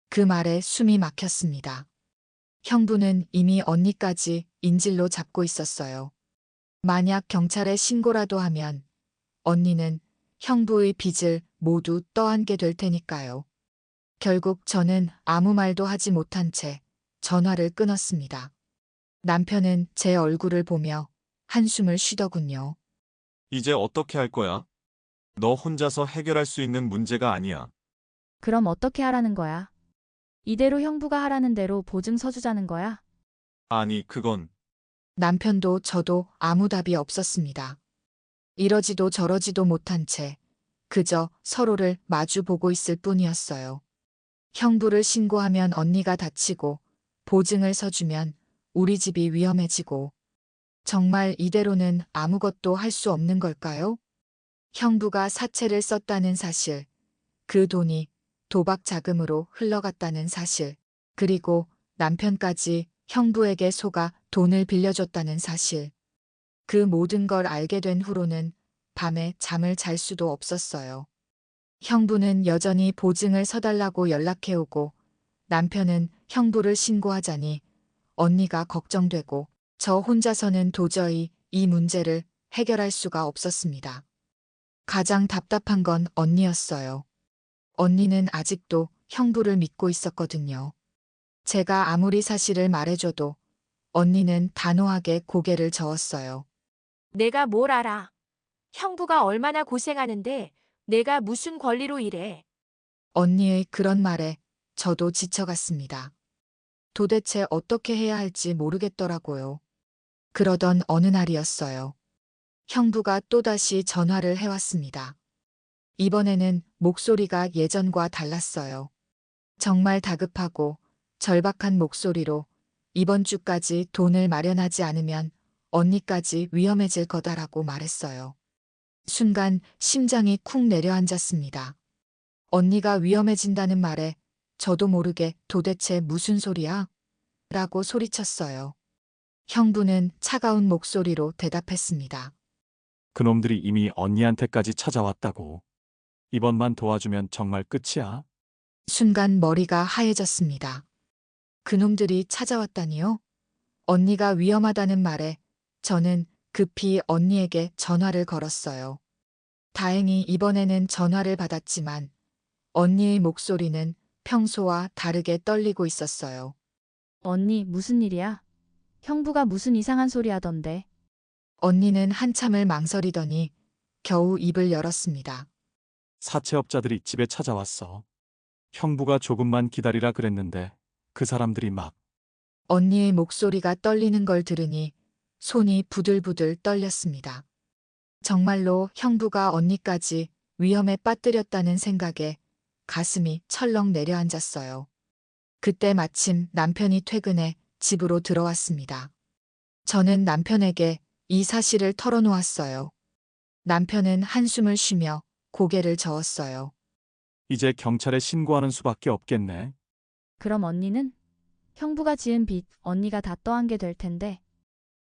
그 말에 숨이 막혔습니다. 형부는 이미 언니까지 인질로 잡고 있었어요. 만약 경찰에 신고라도 하면 언니는 형부의 빚을 모두 떠안게 될 테니까요. 결국 저는 아무 말도 하지 못한 채 전화를 끊었습니다. 남편은 제 얼굴을 보며 한숨을 쉬더군요. 이제 어떻게 할 거야? 너 혼자서 해결할 수 있는 문제가 아니야. 그럼 어떻게 하라는 거야? 이대로 형부가 하라는 대로 보증 서주자는 거야? 아니, 그건 남편도 저도 아무 답이 없었습니다. 이러지도 저러지도 못한 채 그저 서로를 마주 보고 있을 뿐이었어요. 형부를 신고하면 언니가 다치고 보증을 서주면 우리 집이 위험해지고 정말 이대로는 아무것도 할 수 없는 걸까요? 형부가 사채를 썼다는 사실, 그 돈이 도박 자금으로 흘러갔다는 사실, 그리고 남편까지 형부에게 속아 돈을 빌려줬다는 사실. 그 모든 걸 알게 된 후로는 밤에 잠을 잘 수도 없었어요. 형부는 여전히 보증을 서달라고 연락해오고 남편은 형부를 신고하자니 언니가 걱정되고 저 혼자서는 도저히 이 문제를 해결할 수가 없었습니다. 가장 답답한 건 언니였어요. 언니는 아직도 형부를 믿고 있었거든요. 제가 아무리 사실을 말해줘도 언니는 단호하게 고개를 저었어요. 내가 뭘 알아. 형부가 얼마나 고생하는데 내가 무슨 권리로 이래. 언니의 그런 말에 저도 지쳐갔습니다. 도대체 어떻게 해야 할지 모르겠더라고요. 그러던 어느 날이었어요. 형부가 또다시 전화를 해왔습니다. 이번에는 목소리가 예전과 달랐어요. 정말 다급하고 절박한 목소리로 이번 주까지 돈을 마련하지 않으면 언니까지 위험해질 거다라고 말했어요. 순간 심장이 쿵 내려앉았습니다. 언니가 위험해진다는 말에 저도 모르게 도대체 무슨 소리야? 라고 소리쳤어요. 형부는 차가운 목소리로 대답했습니다. 그놈들이 이미 언니한테까지 찾아왔다고. 이번만 도와주면 정말 끝이야. 순간 머리가 하얘졌습니다. 그놈들이 찾아왔다니요? 언니가 위험하다는 말에 저는 급히 언니에게 전화를 걸었어요. 다행히 이번에는 전화를 받았지만 언니의 목소리는 평소와 다르게 떨리고 있었어요. 언니, 무슨 일이야? 형부가 무슨 이상한 소리 하던데. 언니는 한참을 망설이더니 겨우 입을 열었습니다. 사채업자들이 집에 찾아왔어. 형부가 조금만 기다리라 그랬는데 그 사람들이 막 언니의 목소리가 떨리는 걸 들으니 손이 부들부들 떨렸습니다. 정말로 형부가 언니까지 위험에 빠뜨렸다는 생각에 가슴이 철렁 내려앉았어요. 그때 마침 남편이 퇴근해 집으로 들어왔습니다. 저는 남편에게 이 사실을 털어놓았어요. 남편은 한숨을 쉬며 고개를 저었어요. 이제 경찰에 신고하는 수밖에 없겠네. 그럼 언니는? 형부가 지은 빚 언니가 다 떠안게 될 텐데.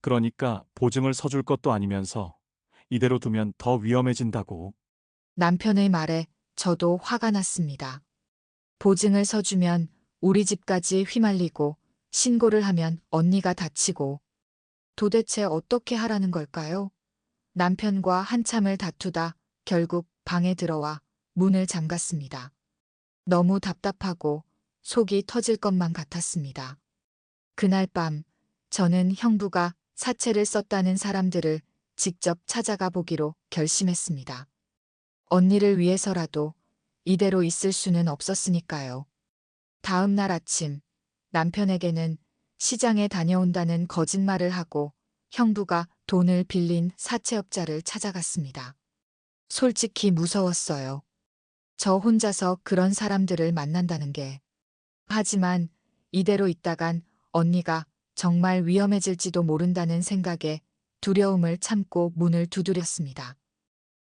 그러니까 보증을 서줄 것도 아니면서 이대로 두면 더 위험해진다고. 남편의 말에 저도 화가 났습니다. 보증을 서주면 우리 집까지 휘말리고 신고를 하면 언니가 다치고 도대체 어떻게 하라는 걸까요? 남편과 한참을 다투다 결국 방에 들어와 문을 잠갔습니다. 너무 답답하고 속이 터질 것만 같았습니다. 그날 밤 저는 형부가 사채를 썼다는 사람들을 직접 찾아가 보기로 결심했습니다. 언니를 위해서라도 이대로 있을 수는 없었으니까요. 다음 날 아침 남편에게는 시장에 다녀온다는 거짓말을 하고 형부가 돈을 빌린 사채업자를 찾아갔습니다. 솔직히 무서웠어요. 저 혼자서 그런 사람들을 만난다는 게. 하지만 이대로 있다간 언니가 정말 위험해질지도 모른다는 생각에 두려움을 참고 문을 두드렸습니다.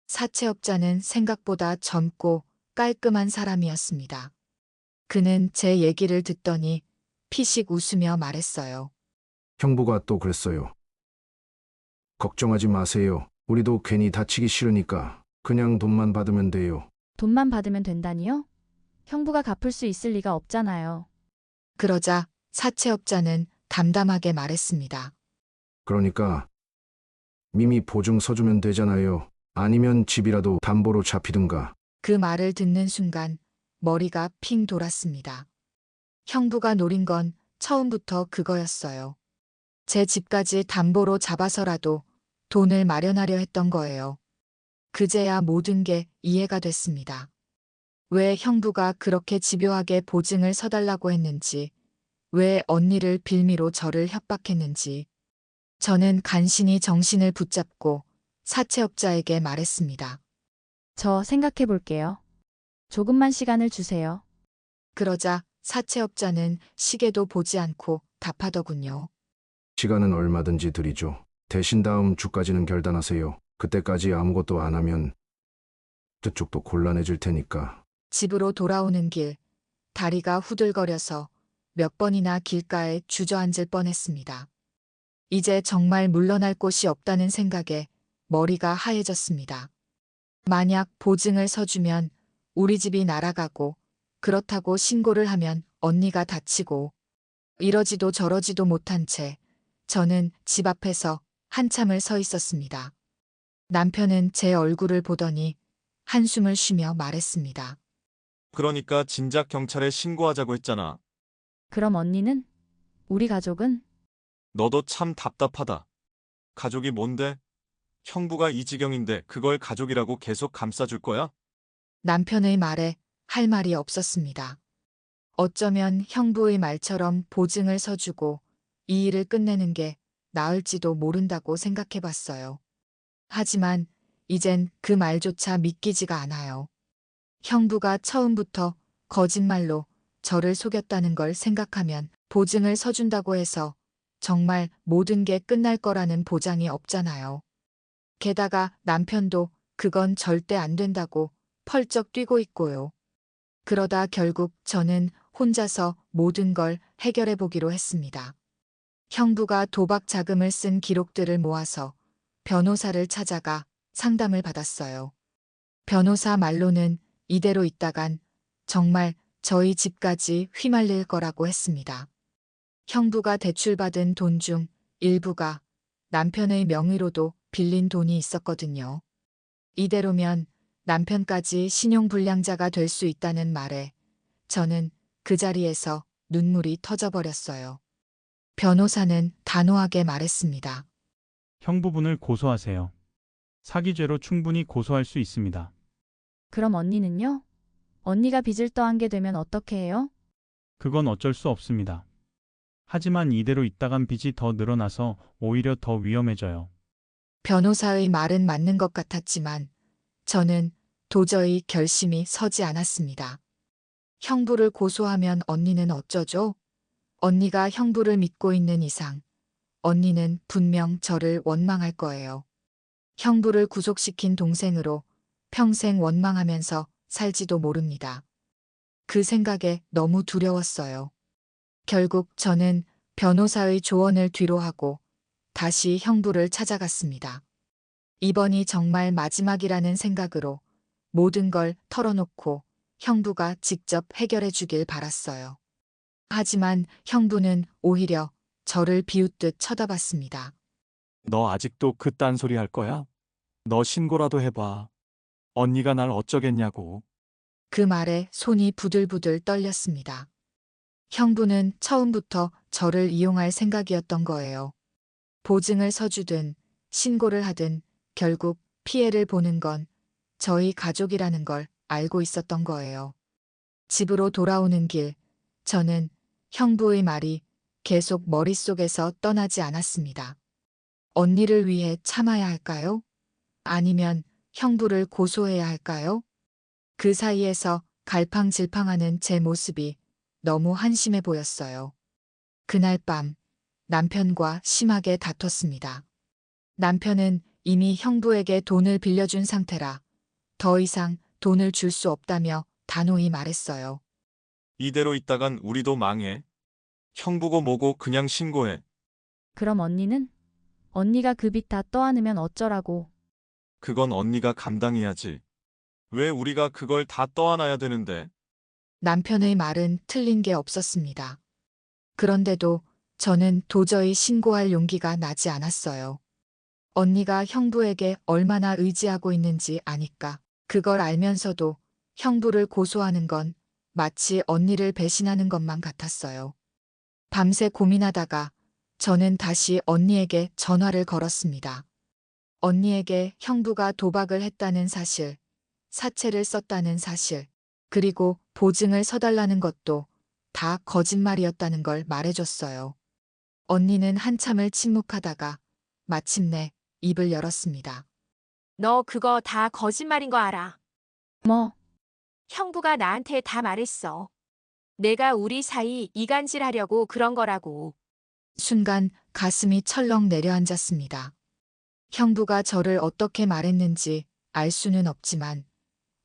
사채업자는 생각보다 젊고 깔끔한 사람이었습니다. 그는 제 얘기를 듣더니 피식 웃으며 말했어요. 형부가 또 그랬어요. 걱정하지 마세요. 우리도 괜히 다치기 싫으니까 그냥 돈만 받으면 돼요. 돈만 받으면 된다니요? 형부가 갚을 수 있을 리가 없잖아요. 그러자 사채업자는 담담하게 말했습니다. 그러니까 미미 보증 서주면 되잖아요. 아니면 집이라도 담보로 잡히든가. 그 말을 듣는 순간 머리가 핑 돌았습니다. 형부가 노린 건 처음부터 그거였어요. 제 집까지 담보로 잡아서라도 돈을 마련하려 했던 거예요. 그제야 모든 게 이해가 됐습니다. 왜 형부가 그렇게 집요하게 보증을 서달라고 했는지, 왜 언니를 빌미로 저를 협박했는지. 저는 간신히 정신을 붙잡고 사채업자에게 말했습니다. 저 생각해 볼게요. 조금만 시간을 주세요. 그러자 사채업자는 시계도 보지 않고 답하더군요. 시간은 얼마든지 드리죠. 대신 다음 주까지는 결단하세요. 그때까지 아무것도 안 하면 저쪽도 곤란해질 테니까. 집으로 돌아오는 길, 다리가 후들거려서 몇 번이나 길가에 주저앉을 뻔했습니다. 이제 정말 물러날 곳이 없다는 생각에 머리가 하얘졌습니다. 만약 보증을 서주면 우리 집이 날아가고, 그렇다고 신고를 하면 언니가 다치고, 이러지도 저러지도 못한 채 저는 집 앞에서 한참을 서 있었습니다. 남편은 제 얼굴을 보더니 한숨을 쉬며 말했습니다. 그러니까 진작 경찰에 신고하자고 했잖아. 그럼 언니는? 우리 가족은? 너도 참 답답하다. 가족이 뭔데? 형부가 이 지경인데 그걸 가족이라고 계속 감싸줄 거야? 남편의 말에 할 말이 없었습니다. 어쩌면 형부의 말처럼 보증을 서주고 이 일을 끝내는 게 나을지도 모른다고 생각해 봤어요. 하지만 이젠 그 말조차 믿기지가 않아요. 형부가 처음부터 거짓말로 저를 속였다는 걸 생각하면 보증을 서준다고 해서 정말 모든 게 끝날 거라는 보장이 없잖아요. 게다가 남편도 그건 절대 안 된다고 펄쩍 뛰고 있고요. 그러다 결국 저는 혼자서 모든 걸 해결해 보기로 했습니다. 형부가 도박 자금을 쓴 기록들을 모아서 변호사를 찾아가 상담을 받았어요. 변호사 말로는 이대로 있다간 정말 저희 집까지 휘말릴 거라고 했습니다. 형부가 대출받은 돈 중 일부가 남편의 명의로도 빌린 돈이 있었거든요. 이대로면 남편까지 신용불량자가 될 수 있다는 말에 저는 그 자리에서 눈물이 터져버렸어요. 변호사는 단호하게 말했습니다. 형부분을 고소하세요. 사기죄로 충분히 고소할 수 있습니다. 그럼 언니는요? 언니가 빚을 떠안게 되면 어떻게 해요? 그건 어쩔 수 없습니다. 하지만 이대로 있다간 빚이 더 늘어나서 오히려 더 위험해져요. 변호사의 말은 맞는 것 같았지만 저는 도저히 결심이 서지 않았습니다. 형부를 고소하면 언니는 어쩌죠? 언니가 형부를 믿고 있는 이상 언니는 분명 저를 원망할 거예요. 형부를 구속시킨 동생으로 평생 원망하면서 살지도 모릅니다. 그 생각에 너무 두려웠어요. 결국 저는 변호사의 조언을 뒤로하고 다시 형부를 찾아갔습니다. 이번이 정말 마지막이라는 생각으로 모든 걸 털어놓고 형부가 직접 해결해 주길 바랐어요. 하지만 형부는 오히려 저를 비웃듯 쳐다봤습니다. 너 아직도 그딴 소리 할 거야? 너 신고라도 해봐. 언니가 날 어쩌겠냐고. 그 말에 손이 부들부들 떨렸습니다. 형부는 처음부터 저를 이용할 생각이었던 거예요. 보증을 서주든 신고를 하든 결국 피해를 보는 건 저희 가족이라는 걸 알고 있었던 거예요. 집으로 돌아오는 길, 저는 형부의 말이 계속 머릿속에서 떠나지 않았습니다. 언니를 위해 참아야 할까요? 아니면 형부를 고소해야 할까요? 그 사이에서 갈팡질팡하는 제 모습이 너무 한심해 보였어요. 그날 밤 남편과 심하게 다퉜습니다. 남편은 이미 형부에게 돈을 빌려준 상태라 더 이상 돈을 줄 수 없다며 단호히 말했어요. 이대로 있다간 우리도 망해. 형부고 뭐고 그냥 신고해. 그럼 언니는? 언니가 그 빚 다 떠안으면 어쩌라고. 그건 언니가 감당해야지. 왜 우리가 그걸 다 떠안아야 되는데? 남편의 말은 틀린 게 없었습니다. 그런데도 저는 도저히 신고할 용기가 나지 않았어요. 언니가 형부에게 얼마나 의지하고 있는지 아니까 그걸 알면서도 형부를 고소하는 건 마치 언니를 배신하는 것만 같았어요. 밤새 고민하다가 저는 다시 언니에게 전화를 걸었습니다. 언니에게 형부가 도박을 했다는 사실, 사채를 썼다는 사실, 그리고 보증을 서달라는 것도 다 거짓말이었다는 걸 말해줬어요. 언니는 한참을 침묵하다가 마침내 입을 열었습니다. 너 그거 다 거짓말인 거 알아. 뭐, 형부가 나한테 다 말했어. 내가 우리 사이 이간질하려고 그런 거라고. 순간 가슴이 철렁 내려앉았습니다. 형부가 저를 어떻게 말했는지 알 수는 없지만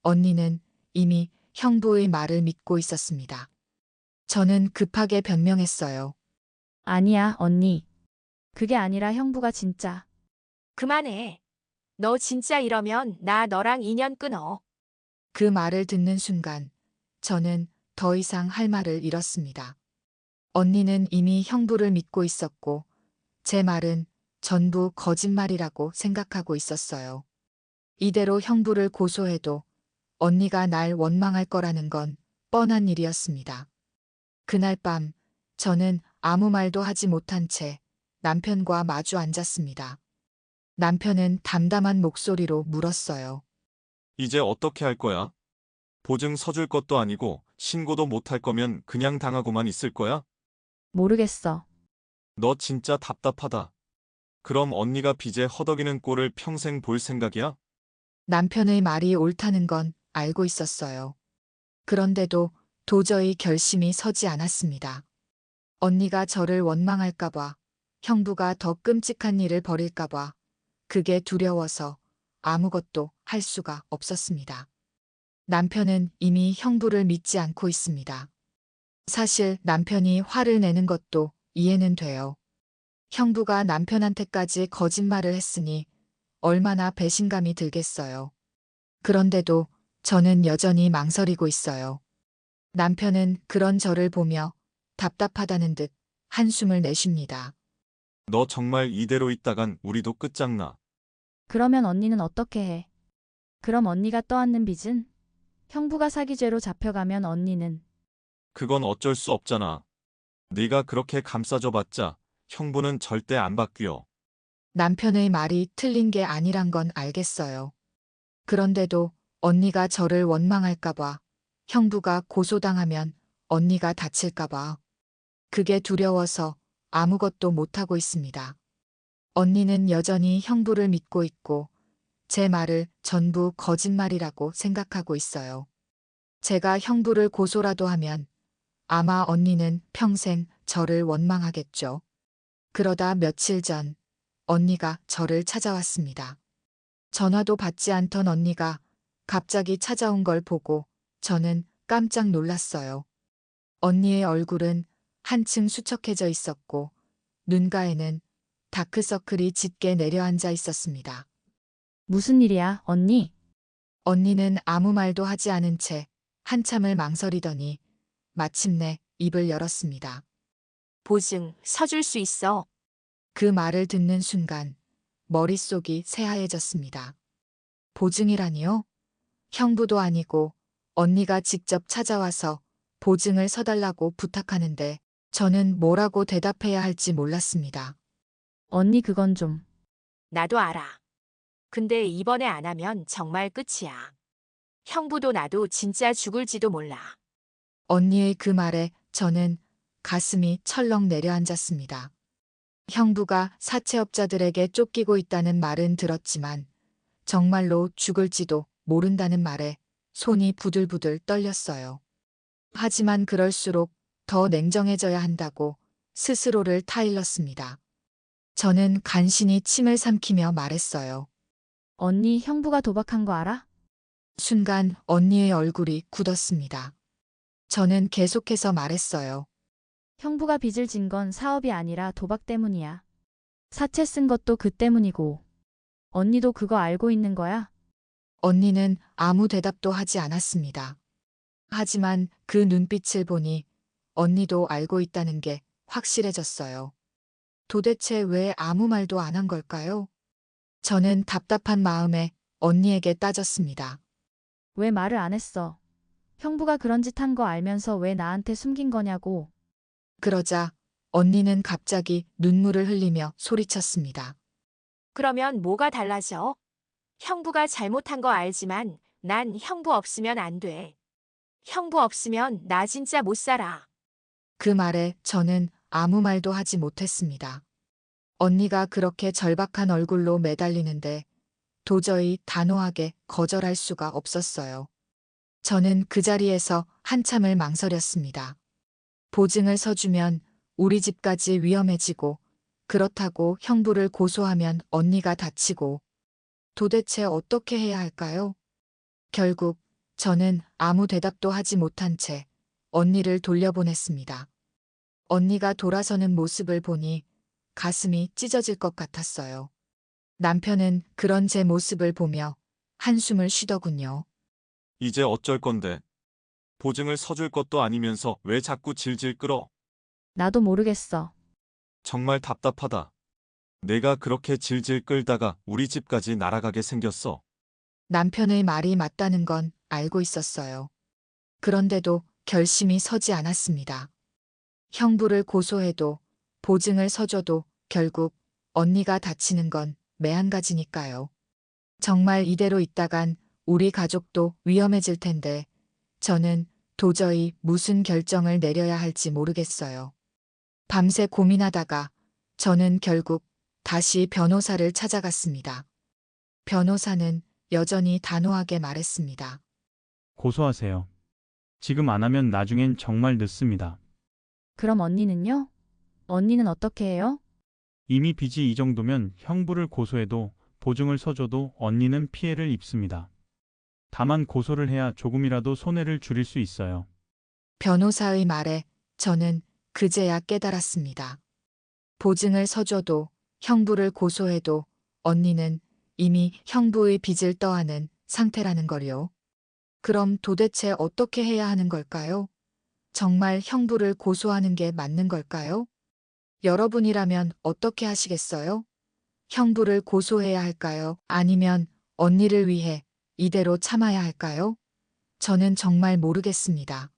언니는 이미 형부의 말을 믿고 있었습니다. 저는 급하게 변명했어요. 아니야, 언니. 그게 아니라 형부가 진짜. 그만해. 너 진짜 이러면 나 너랑 인연 끊어. 그 말을 듣는 순간 저는 더 이상 할 말을 잃었습니다. 언니는 이미 형부를 믿고 있었고 제 말은 전부 거짓말이라고 생각하고 있었어요. 이대로 형부를 고소해도 언니가 날 원망할 거라는 건 뻔한 일이었습니다. 그날 밤 저는 아무 말도 하지 못한 채 남편과 마주 앉았습니다. 남편은 담담한 목소리로 물었어요. 이제 어떻게 할 거야? 보증 서줄 것도 아니고 신고도 못 할 거면 그냥 당하고만 있을 거야? 모르겠어. 너 진짜 답답하다. 그럼 언니가 빚에 허덕이는 꼴을 평생 볼 생각이야? 남편의 말이 옳다는 건 알고 있었어요. 그런데도 도저히 결심이 서지 않았습니다. 언니가 저를 원망할까봐, 형부가 더 끔찍한 일을 벌일까봐, 그게 두려워서 아무것도 할 수가 없었습니다. 남편은 이미 형부를 믿지 않고 있습니다. 사실 남편이 화를 내는 것도 이해는 돼요. 형부가 남편한테까지 거짓말을 했으니 얼마나 배신감이 들겠어요. 그런데도 저는 여전히 망설이고 있어요. 남편은 그런 저를 보며 답답하다는 듯 한숨을 내쉽니다. 너 정말 이대로 있다간 우리도 끝장나. 그러면 언니는 어떻게 해? 그럼 언니가 떠안는 빚은? 형부가 사기죄로 잡혀가면 언니는? 그건 어쩔 수 없잖아. 네가 그렇게 감싸줘봤자 형부는 절대 안 바뀌어. 남편의 말이 틀린 게 아니란 건 알겠어요. 그런데도 언니가 저를 원망할까봐, 형부가 고소당하면 언니가 다칠까봐. 그게 두려워서 아무것도 못하고 있습니다. 언니는 여전히 형부를 믿고 있고 제 말을 전부 거짓말이라고 생각하고 있어요. 제가 형부를 고소라도 하면 아마 언니는 평생 저를 원망하겠죠. 그러다 며칠 전 언니가 저를 찾아왔습니다. 전화도 받지 않던 언니가 갑자기 찾아온 걸 보고 저는 깜짝 놀랐어요. 언니의 얼굴은 한층 수척해져 있었고 눈가에는 다크서클이 짙게 내려앉아 있었습니다. 무슨 일이야, 언니? 언니는 아무 말도 하지 않은 채 한참을 망설이더니 마침내 입을 열었습니다. 보증 서줄 수 있어. 그 말을 듣는 순간 머릿속이 새하얘졌습니다. 보증이라니요? 형부도 아니고 언니가 직접 찾아와서 보증을 서달라고 부탁하는데 저는 뭐라고 대답해야 할지 몰랐습니다. 언니 그건 좀. 나도 알아. 근데 이번에 안 하면 정말 끝이야. 형부도 나도 진짜 죽을지도 몰라. 언니의 그 말에 저는 가슴이 철렁 내려앉았습니다. 형부가 사채업자들에게 쫓기고 있다는 말은 들었지만 정말로 죽을지도 모른다는 말에 손이 부들부들 떨렸어요. 하지만 그럴수록 더 냉정해져야 한다고 스스로를 타일렀습니다. 저는 간신히 침을 삼키며 말했어요. 언니, 형부가 도박한 거 알아? 순간 언니의 얼굴이 굳었습니다. 저는 계속해서 말했어요. 형부가 빚을 진 건 사업이 아니라 도박 때문이야. 사채 쓴 것도 그 때문이고. 언니도 그거 알고 있는 거야? 언니는 아무 대답도 하지 않았습니다. 하지만 그 눈빛을 보니 언니도 알고 있다는 게 확실해졌어요. 도대체 왜 아무 말도 안 한 걸까요? 저는 답답한 마음에 언니에게 따졌습니다. 왜 말을 안 했어? 형부가 그런 짓 한 거 알면서 왜 나한테 숨긴 거냐고. 그러자 언니는 갑자기 눈물을 흘리며 소리쳤습니다. 그러면 뭐가 달라져? 형부가 잘못한 거 알지만 난 형부 없으면 안 돼. 형부 없으면 나 진짜 못 살아. 그 말에 저는 아무 말도 하지 못했습니다. 언니가 그렇게 절박한 얼굴로 매달리는데 도저히 단호하게 거절할 수가 없었어요. 저는 그 자리에서 한참을 망설였습니다. 보증을 서주면 우리 집까지 위험해지고 그렇다고 형부를 고소하면 언니가 다치고 도대체 어떻게 해야 할까요? 결국 저는 아무 대답도 하지 못한 채 언니를 돌려보냈습니다. 언니가 돌아서는 모습을 보니 가슴이 찢어질 것 같았어요. 남편은 그런 제 모습을 보며 한숨을 쉬더군요. 이제 어쩔 건데. 보증을 서줄 것도 아니면서 왜 자꾸 질질 끌어? 나도 모르겠어. 정말 답답하다. 내가 그렇게 질질 끌다가 우리 집까지 날아가게 생겼어. 남편의 말이 맞다는 건 알고 있었어요. 그런데도 결심이 서지 않았습니다. 형부를 고소해도 보증을 서줘도 결국 언니가 다치는 건 매한가지니까요. 정말 이대로 있다간 우리 가족도 위험해질 텐데 저는 도저히 무슨 결정을 내려야 할지 모르겠어요. 밤새 고민하다가 저는 결국 다시 변호사를 찾아갔습니다. 변호사는 여전히 단호하게 말했습니다. 고소하세요. 지금 안 하면 나중엔 정말 늦습니다. 그럼 언니는요? 언니는 어떻게 해요? 이미 빚이 이 정도면 형부를 고소해도 보증을 서줘도 언니는 피해를 입습니다. 다만 고소를 해야 조금이라도 손해를 줄일 수 있어요. 변호사의 말에 저는 그제야 깨달았습니다. 보증을 서줘도 형부를 고소해도 언니는 이미 형부의 빚을 떠안은 상태라는 걸요. 그럼 도대체 어떻게 해야 하는 걸까요? 정말 형부를 고소하는 게 맞는 걸까요? 여러분이라면 어떻게 하시겠어요? 형부를 고소해야 할까요? 아니면 언니를 위해 이대로 참아야 할까요? 저는 정말 모르겠습니다.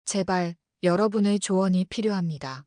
제발 여러분의 조언이 필요합니다.